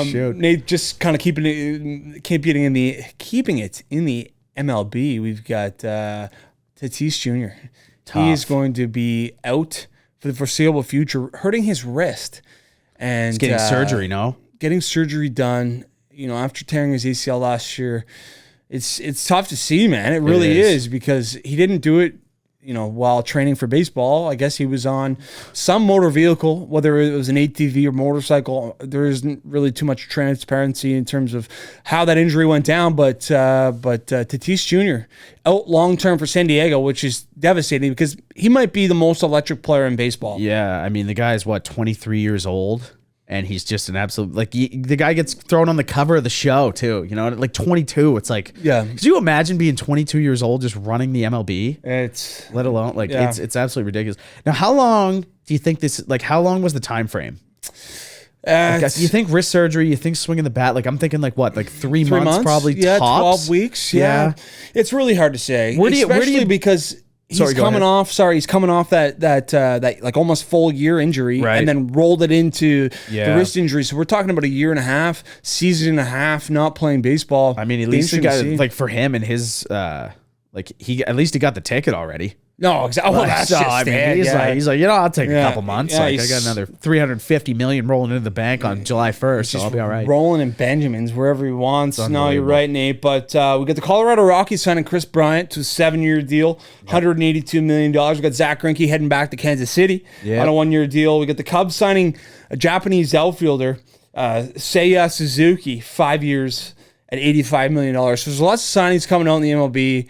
Shoot. Nate, just kind of keeping it in the MLB. We've got Tatis Jr. Tough. He is going to be out for the foreseeable future, hurting his wrist. And he's getting surgery, no? Getting surgery done, after tearing his ACL last year. It's tough to see, man. It really is, because he didn't do it while training for baseball. I guess he was on some motor vehicle, whether it was an ATV or motorcycle. There isn't really too much transparency in terms of how that injury went down, but Tatis Jr. out long-term for San Diego, which is devastating because he might be the most electric player in baseball. Yeah, I mean, the guy is, 23 years old? And he's just an absolute, the guy gets thrown on the cover of the show, too. 22. It's like, could you imagine being 22 years old just running the MLB? Let alone, it's absolutely ridiculous. Now, how long do you think how long was the time frame? You think wrist surgery, you think swinging the bat, I'm thinking 3 months probably, yeah, tops? 12 weeks, yeah. It's really hard to say, especially because he's coming off that almost full year injury, and then rolled it into the wrist injury. So we're talking about a year and a half, season and a half, not playing baseball. I mean, at least he got for him and his he got the ticket already. No, exactly. Oh, that's just he's like, I'll take a couple months. I got another $350 million rolling into the bank on July 1st, so I'll be all right. Rolling in Benjamins wherever he wants. No, you're right, Nate. But we got the Colorado Rockies signing Chris Bryant to a 7-year deal, $182 million. We got Zach Greinke heading back to Kansas City on a 1-year deal. We got the Cubs signing a Japanese outfielder, Seiya Suzuki, 5 years at $85 million. So there's lots of signings coming out in the MLB.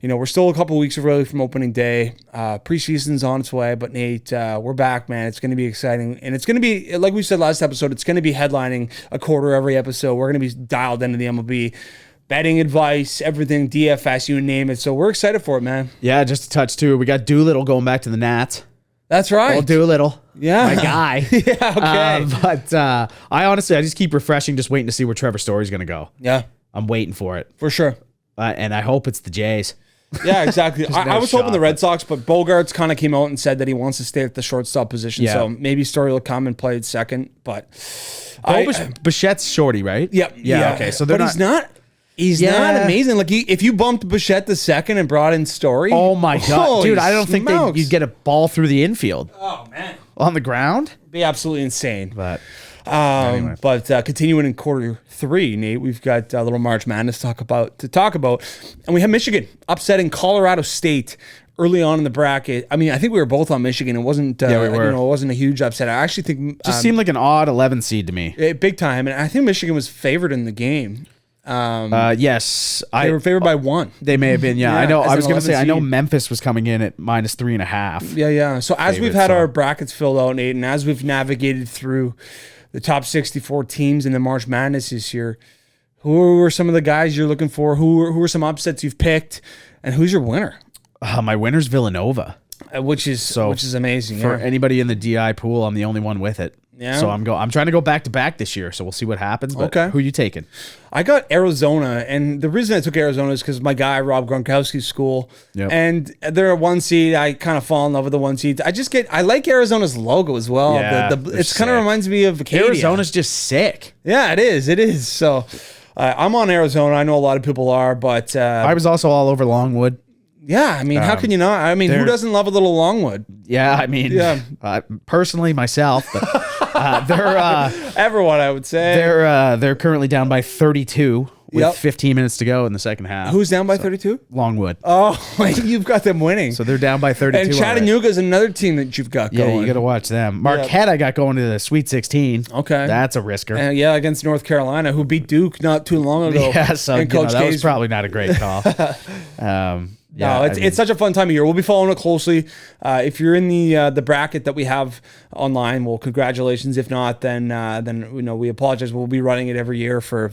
We're still a couple weeks away from opening day. Preseason's on its way, but Nate, we're back, man. It's going to be exciting. And it's going to be, like we said last episode, it's going to be headlining a quarter every episode. We're going to be dialed into the MLB. Betting advice, everything, DFS, you name it. So we're excited for it, man. Yeah, just a touch, too. We got Doolittle going back to the Nats. That's right. Old Doolittle. Yeah. My guy. Yeah, okay. But I just keep refreshing, just waiting to see where Trevor Story's going to go. Yeah. I'm waiting for it. For sure. And I hope it's the Jays. Yeah, exactly. I was hoping the Red Sox, but Bogarts kind of came out and said that he wants to stay at the shortstop position. Yeah. So maybe Story will come and play at second. But Bichette's shorty, right? Yep. Yeah. Okay. So he's not amazing. Like if you bumped Bichette to second and brought in Story. Oh my God, dude! I don't think you'd get a ball through the infield. Oh man. On the ground? It'd be absolutely insane. But. Anyway. But continuing in quarter 3, Nate, we've got a little March Madness to talk about, and we have Michigan upsetting Colorado State early on in the bracket. I mean, I think we were both on Michigan. It wasn't, we were. It wasn't a huge upset. I actually think just seemed like an odd 11 seed to me, big time. And I think Michigan was favored in the game. Yes, they were favored by 1. They may have been. Yeah, I know. I was going to say, I know Memphis was coming in at -3.5. Yeah. So as we've had our brackets filled out, Nate, and as we've navigated through the top 64 teams in the March Madness this year, who are some of the guys you're looking for? Who are some upsets you've picked? And who's your winner? My winner's Villanova. which is amazing. For anybody in the DI pool, I'm the only one with it. Yeah. So I'm trying to go back to back this year. So we'll see what happens. But who are you taking? I got Arizona, and the reason I took Arizona is because my guy Rob Gronkowski's school, and they're a 1 seed. I kind of fall in love with the 1 seed. I like Arizona's logo as well. Yeah, it kind of reminds me of Acadia. Arizona's just sick. Yeah, it is. So I'm on Arizona. I know a lot of people are, but I was also all over Longwood. Yeah, I mean, how can you not? I mean, who doesn't love a little Longwood? Yeah, I mean, personally myself, but they're everyone, I would say they're currently down by 32 with 15 minutes to go in the second half. Who's down by 32? Longwood. Oh, you've got them winning. So they're down by 32. And Chattanooga is another team that you've got going. Yeah, you got to watch them. Marquette, I got going to the Sweet 16. Okay, that's a risker. Against North Carolina, who beat Duke not too long ago. Yeah, so that was probably not a great call. No, it's such a fun time of year. We'll be following it closely. If you're in the bracket that we have online, well, congratulations. If not, then we apologize. We'll be running it every year for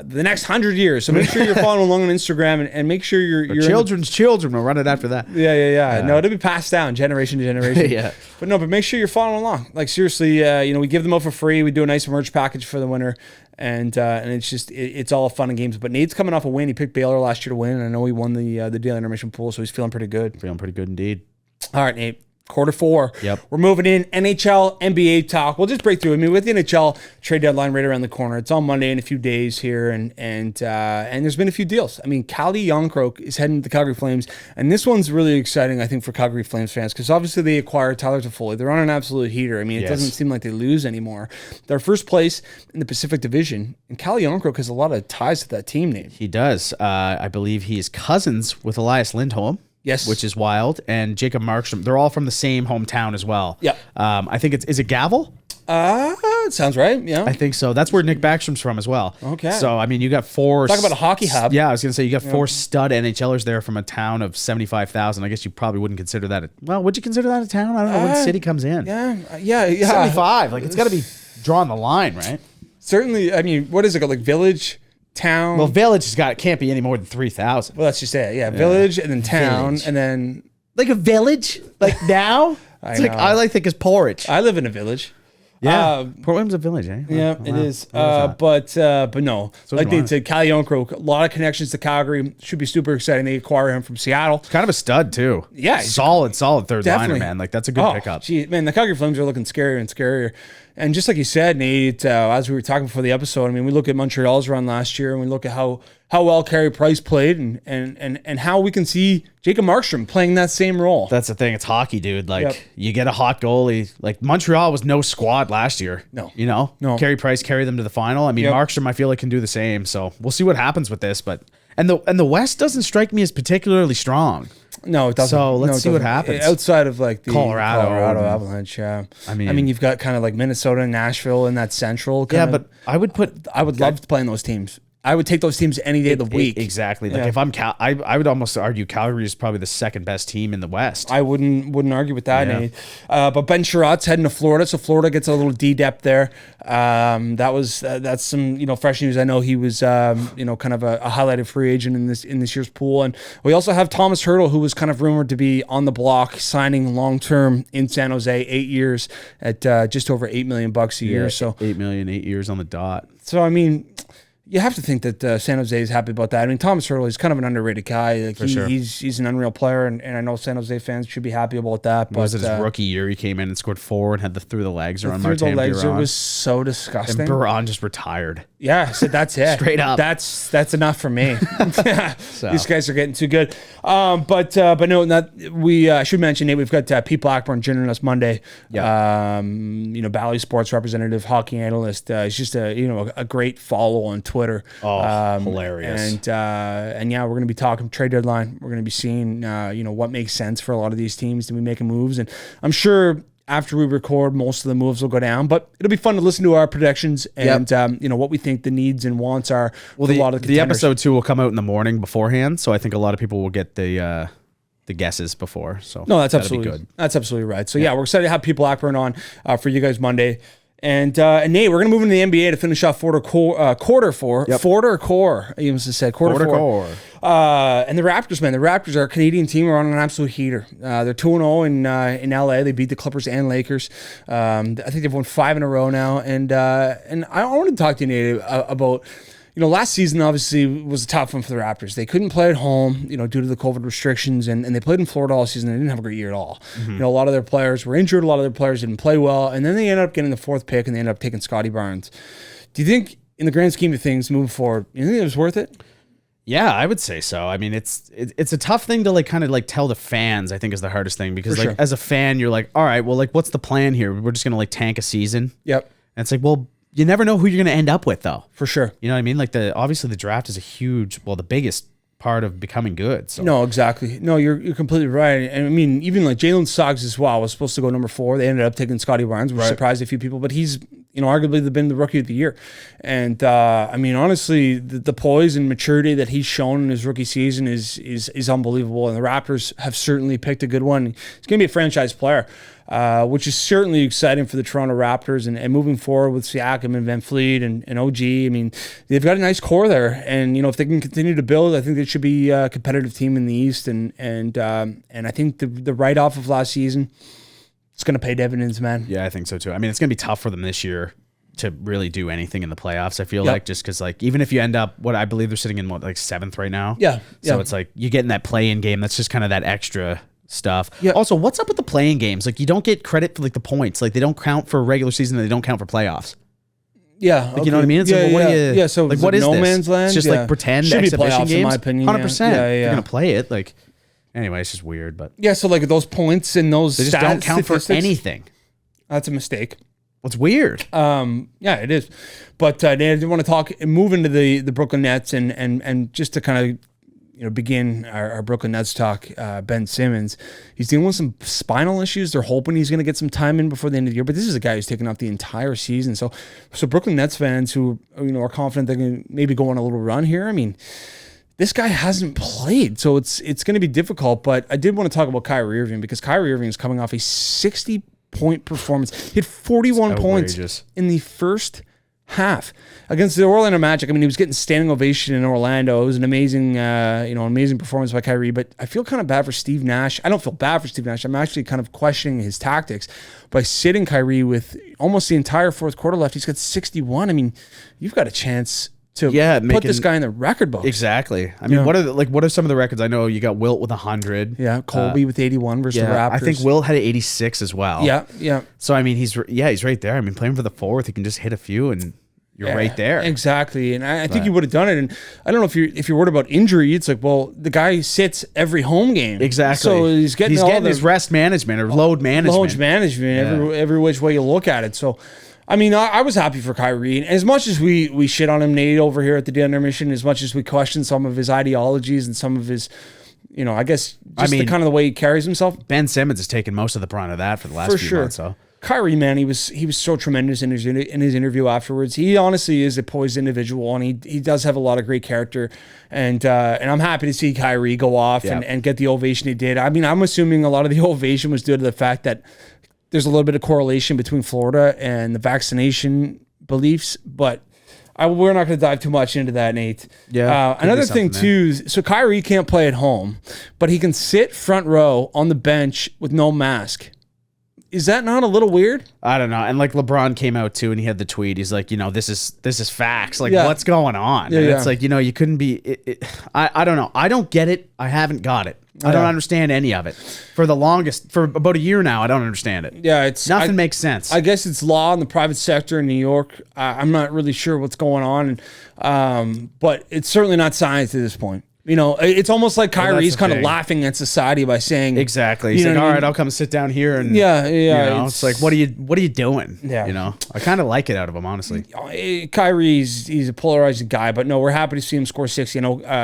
the next 100 years. So make sure you're following along on Instagram and make sure your children's children will run it after that. Yeah. No, it'll be passed down generation to generation. Yeah. But make sure you're following along. Like seriously, we give them out for free. We do a nice merch package for the winner. And it's just it's all fun and games. But Nate's coming off a win. He picked Baylor last year to win, and I know he won the daily intermission pool, so he's feeling pretty good. Feeling pretty good indeed. All right, Nate. Quarter 4. Yep. We're moving in. NHL, NBA talk. We'll just break through. I mean, with the NHL trade deadline right around the corner, it's on Monday in a few days here, and there's been a few deals. I mean, Calle Jarnkrok is heading to the Calgary Flames, and this one's really exciting, I think, for Calgary Flames fans, because obviously they acquired Tyler Toffoli. They're on an absolute heater. I mean, it doesn't seem like they lose anymore. They're first place in the Pacific Division, and Calle Jarnkrok has a lot of ties to that team, Nate. He does. I believe he is cousins with Elias Lindholm. Yes. Which is wild. And Jacob Markstrom. They're all from the same hometown as well. Yeah. I think is it Gavel? It sounds right. Yeah. I think so. That's where Nick Backstrom's from as well. Okay. So, I mean, you got 4... Talk about a hockey hub. Yeah, I was going to say, you got 4 stud NHLers there from a town of 75,000. I guess you probably wouldn't consider that... would you consider that a town? I don't know. What city comes in? Yeah. 75. Like, it's got to be drawing the line, right? Certainly. I mean, what is it? Like village... Town. Well, village can't be any more than 3,000. Well, that's just it. Yeah, village and then town and then like a village. Like now, I think it's porridge. I live in a village. Yeah, Port William's a village, eh? Yeah, it is. But no, so like they said, Calle Jarnkrok, a lot of connections to Calgary. Should be super exciting. They acquire him from Seattle. Kind of a stud too. Yeah, solid third liner, man. Like that's a good pickup. Gee, man, the Calgary Flames are looking scarier and scarier. And just like you said, Nate, as we were talking before the episode, I mean, we look at Montreal's run last year, and we look at how well Carey Price played, and how we can see Jacob Markstrom playing that same role. That's the thing. It's hockey, dude. Like you get a hot goalie. Like Montreal was no squad last year. No, no. Carey Price carried them to the final. I mean, Markstrom, I feel like can do the same. So we'll see what happens with this. But and the West doesn't strike me as particularly strong. No, it doesn't. So let's see what happens. Outside of like the Colorado Avalanche, yeah. I mean, you've got kind of like Minnesota and Nashville in that central. But I would love to play in those teams. I would take those teams any day of the week. Exactly. Like if I'm I would almost argue Calgary is probably the second best team in the West. I wouldn't argue with that, Nate. But Ben Sherratt's heading to Florida, so Florida gets a little D-depth there. That's some fresh news. I know he was kind of a highlighted free agent in this year's pool, and we also have Thomas Hertl, who was kind of rumored to be on the block, signing long term in San Jose, 8 years at just over $8 million a year. So $8 million, 8 years on the dot. So I mean, you have to think that San Jose is happy about that. I mean, Thomas Hertl is kind of an underrated guy. Like sure. He's an unreal player, and I know San Jose fans should be happy about that. But was it his rookie year? He came in and scored 4 and had the through the legs on Martin Through the legs, Biron. It was so disgusting. And Biron just retired. Yeah, I said that's it. Straight up. That's enough for me. These guys are getting too good. But no, I should mention, Nate, we've got Pete Blackburn joining us Monday. Yeah. Bally Sports representative, hockey analyst. He's just a great follow on Twitter. Hilarious. And yeah, we're going to be talking trade deadline. We're going to be seeing what makes sense for a lot of these teams to be making moves, and I'm sure after we record, most of the moves will go down, but it'll be fun to listen to our predictions and what we think the needs and wants are. Well, a lot of the episode 2 will come out in the morning beforehand, so I think a lot of people will get the guesses before. So no, that's absolutely good. That's absolutely right. So yeah, we're excited to have Pete Blackburn on for you guys Monday. And Nate, we're going to move into the NBA to finish off quarter 4. Yep. Quarter core. I almost said quarter 4. And the Raptors, man, the Raptors are a Canadian team. Are on an absolute heater. They're 2-0 in LA. They beat the Clippers and Lakers. I think they've won 5 in a row now. And I wanted to talk to you, Nate, about. Last season obviously was a tough one for the Raptors. They couldn't play at home, due to the COVID restrictions, and they played in Florida all season. They didn't have a great year at all. A lot of their players were injured. A lot of their players didn't play well, and then they ended up getting the 4th pick, and they ended up taking Scotty Barnes. Do you think, in the grand scheme of things, moving forward, you think it was worth it? Yeah, I would say so. I mean, it's a tough thing to kind of tell the fans. I think is the hardest thing because sure. as a fan, you're like, all right, well, what's the plan here? We're just gonna tank a season. Yep. And it's like, well. You never know who you're going to end up with, though. For sure. You know what I mean? Obviously the draft is the biggest part of becoming good. So. No, exactly. No, you're completely right. And I mean, even Jalen Suggs as well was supposed to go number 4. They ended up taking Scotty Barnes, which surprised a few people, but he's, arguably been the rookie of the year. And I mean, honestly, the poise and maturity that he's shown in his rookie season is unbelievable. And the Raptors have certainly picked a good one. He's going to be a franchise player. Which is certainly exciting for the Toronto Raptors and moving forward with Siakam and Van Fleet and OG. I mean, they've got a nice core there, and if they can continue to build, I think they should be a competitive team in the East. And I think the write off of last season, it's going to pay dividends, man. Yeah, I think so too. I mean, it's going to be tough for them this year to really do anything in the playoffs. I feel like just because even if you end up what I believe they're sitting in 7th right now. Yeah. So it's you get in that play-in game. That's just kind of that extra stuff. Yeah. Also, what's up with the playing games? You don't get credit for the points. They don't count for regular season and they don't count for playoffs. Yeah. Okay. You know what I mean? It's so what is no this? man's land? It's just pretend Should exhibition be playoffs, games. in my opinion. 100%. Yeah. You're going to play it. Anyway, it's just weird. But yeah, so those points and those they just don't count for anything. That's a mistake. It's weird. Yeah, it is. But I did want to move into the Brooklyn Nets and just to kind of begin our Brooklyn Nets talk. Ben Simmons, he's dealing with some spinal issues. They're hoping he's going to get some time in before the end of the year. But this is a guy who's taken off the entire season. So Brooklyn Nets fans who are confident they can maybe go on a little run here. I mean, this guy hasn't played, so it's going to be difficult. But I did want to talk about Kyrie Irving because Kyrie Irving is coming off a 60-point performance. He had 41 points in the first half against the Orlando Magic. I mean, he was getting standing ovation in Orlando. It was an amazing, amazing performance by Kyrie. But I feel kind of bad for Steve Nash. I don't feel bad for Steve Nash. I'm actually kind of questioning his tactics by sitting Kyrie with almost the entire 4th quarter left. He's got 61. I mean, you've got a chance to put this guy in the record books. Exactly. I mean, what are some of the records? I know you got Wilt with 100. Yeah, Kobe with 81 versus the Raptors. I think Wilt had 86 as well. Yeah. So I mean, he's right there. I mean, playing for the 4th, he can just hit a few and you're right there. Exactly. And I think you would have done it. And I don't know if you're worried about injury. It's the guy sits every home game. Exactly. So he's getting his rest management or load management. Load management, every which way you look at it. So I mean, I was happy for Kyrie. And as much as we shit on him, Nate, over here at the Intermission, as much as we question some of his ideologies and some of his, I guess, the kind of the way he carries himself. Ben Simmons has taken most of the brunt of that for the last few months. So. Kyrie, man, he was so tremendous in his interview afterwards. He honestly is a poised individual, and he does have a lot of great character. And I'm happy to see Kyrie go off and get the ovation he did. I mean, I'm assuming a lot of the ovation was due to the fact that there's a little bit of correlation between Florida and the vaccination beliefs, but we're not going to dive too much into that, Nate. Yeah. Another thing too, so Kyrie can't play at home, but he can sit front row on the bench with no mask. Is that not a little weird? I don't know. And LeBron came out too, and he had the tweet. He's like, this is facts. What's going on? And it's you couldn't be. I don't know. I don't get it. I haven't got it. I don't understand any of it. For about a year now, I don't understand it. Yeah, nothing makes sense. I guess it's law in the private sector in New York. I'm not really sure what's going on, but it's certainly not science at this point. It's almost like Kyrie's kind of laughing at society by saying exactly. He's like, all right, I'll come sit down here and it's like, what are you doing? Yeah, I kind of like it out of him, honestly. Kyrie's a polarizing guy, but no, we're happy to see him score 60.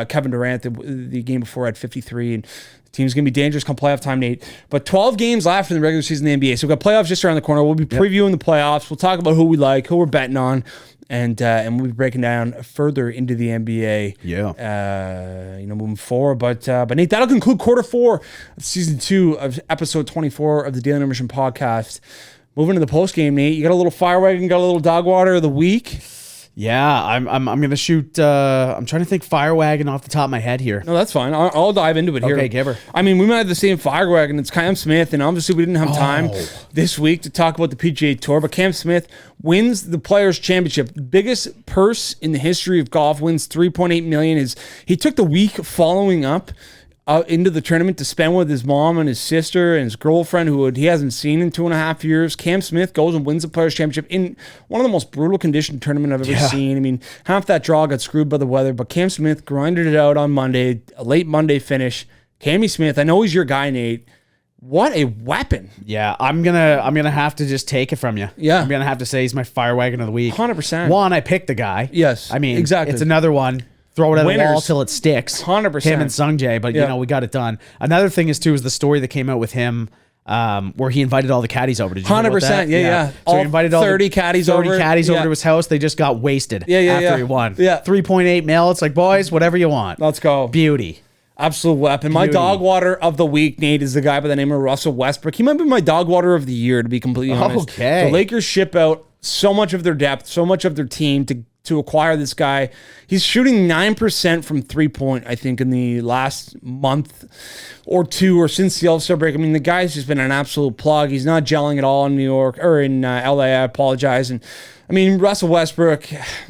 Kevin Durant the game before had 53, and the team's gonna be dangerous come playoff time, Nate. But 12 games left in the regular season in the NBA, so we've got playoffs just around the corner. We'll be previewing the playoffs. We'll talk about who we like, who we're betting on. And we'll be breaking down further into the NBA. Yeah. Moving forward. But Nate, that'll conclude quarter 4 of season 2 of episode 24 of the Daily Intermission podcast. Moving to the post game, Nate, you got a little fire wagon, got a little dog water of the week. Yeah, I'm gonna shoot. I'm trying to think fire wagon off the top of my head here. No, that's fine. I'll dive into it here. Okay, give her. I mean, we might have the same fire wagon. It's Cam Smith, and obviously we didn't have time this week to talk about the PGA Tour. But Cam Smith wins the Players Championship, the biggest purse in the history of golf. Wins $3.8 million. He took the week following up into the tournament to spend with his mom and his sister and his girlfriend, who he hasn't seen in 2.5 years. Cam Smith goes and wins the Players Championship in one of the most brutal conditioned tournament I've ever seen. I mean, half that draw got screwed by the weather, but Cam Smith grinded it out on Monday, a late Monday finish. Cammy Smith, I know he's your guy, Nate. What a weapon. Yeah, I'm gonna have to just take it from you. Yeah. I'm gonna have to say he's my fire wagon of the week. 100%. One, I picked the guy. Yes, I mean, exactly. It's another one. Throw it at the wall till it sticks. 100%. Him and Sungjae, but you know, we got it done. Another thing is the story that came out with him, where he invited all the caddies over. Did you hear about that? 100%. Yeah. So he invited all 30 caddies over. 30 caddies over to his house. They just got wasted after he won. Yeah. 3.8 mil. It's like, boys, whatever you want. Let's go. Beauty. Absolute weapon. My dog water of the week, Nate, is the guy by the name of Russell Westbrook. He might be my dog water of the year, to be completely honest. Okay. The Lakers ship out so much of their depth, so much of their team to acquire this guy. He's shooting 9% from 3-point, I think, in the last month or two, or since the All-Star break. I mean, the guy's just been an absolute plug. He's not gelling at all in New York or in LA. I apologize. And I mean, Russell Westbrook,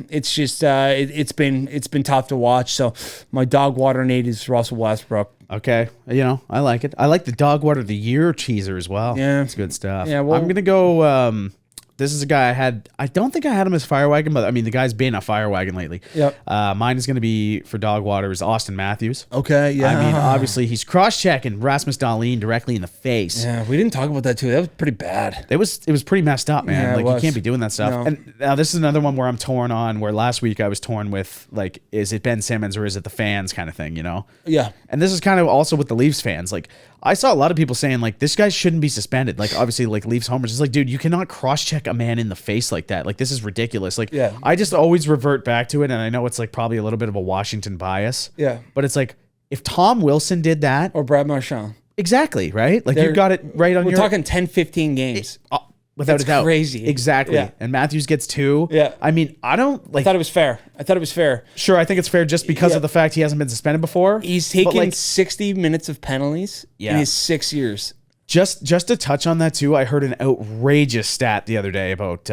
it's just it's been tough to watch. So my dog water, Nate, is Russell Westbrook. Okay, you know, I like it. I like the dog water of the year cheeser as well. Yeah, it's good stuff. Yeah, well, I'm gonna go. This is a guy I don't think I had him as fire wagon, but I mean, the guy's been a fire wagon lately. Yep. Mine is going to be for dog water is Austin Matthews. Okay, yeah. I mean, obviously he's cross-checking Rasmus Dahlin directly in the face. Yeah, we didn't talk about that too. That was pretty bad. It was pretty messed up, man. Yeah, like, you can't be doing that stuff. No. And now this is another one where I'm torn on, where last week I was torn with, like, is it Ben Simmons or is it the fans kind of thing, you know? Yeah. And this is kind of also with the Leafs fans. Like, I saw a lot of people saying, like, this guy shouldn't be suspended. Like, obviously, like, Leafs homers. It's like, dude, you cannot cross-check a man in the face like that. Like, this is ridiculous. Like, yeah. I just always revert back to it, and I know it's, like, probably a little bit of a Washington bias. Yeah. But it's like, if Tom Wilson did that. Or Brad Marchand. Exactly, right? Like, you got it right on We're talking 10, 15 games. Without a doubt. Crazy. Exactly. Yeah. And Matthews gets 2. Yeah. I mean, I thought it was fair. Sure, I think it's fair just because of the fact he hasn't been suspended before. He's taken 60 minutes of penalties in his 6 years. Just to touch on that too, I heard an outrageous stat the other day about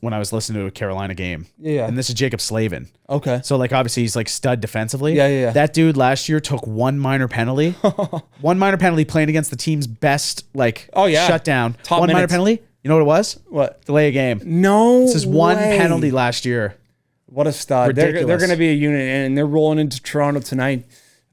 when I was listening to a Carolina game. Yeah. And this is Jacob Slavin. Okay. So, like, obviously he's like stud defensively. Yeah. That dude last year took one minor penalty. One minor penalty playing against the team's best, like, shutdown. Top one minor minutes. penalty. You know what it was? What? Delay a game. No. This is one penalty last year. What a stud. Ridiculous. They're going to be a unit, and they're rolling into Toronto tonight.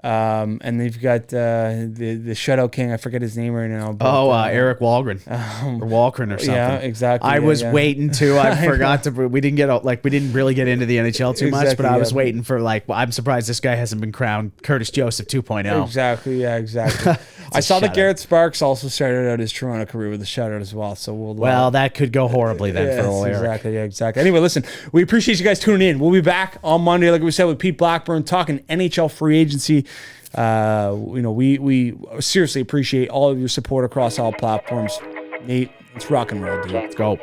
And they've got the shutout king. I forget his name right now. But, Eric Walgren or Walgren or something. Yeah, exactly. I was waiting to. I forgot to. We didn't really get into the NHL too much, but I was waiting for, like, I'm surprised this guy hasn't been crowned Curtis Joseph 2.0. Exactly. Yeah, exactly. I saw that Garrett Sparks also started out his Toronto career with a shutout as well. So well, that could go horribly then for old Eric. Exactly. Yeah, exactly. Anyway, listen, we appreciate you guys tuning in. We'll be back on Monday, like we said, with Pete Blackburn talking NHL free agency. We seriously appreciate all of your support across all platforms. Nate, let's rock and roll, dude. Let's go.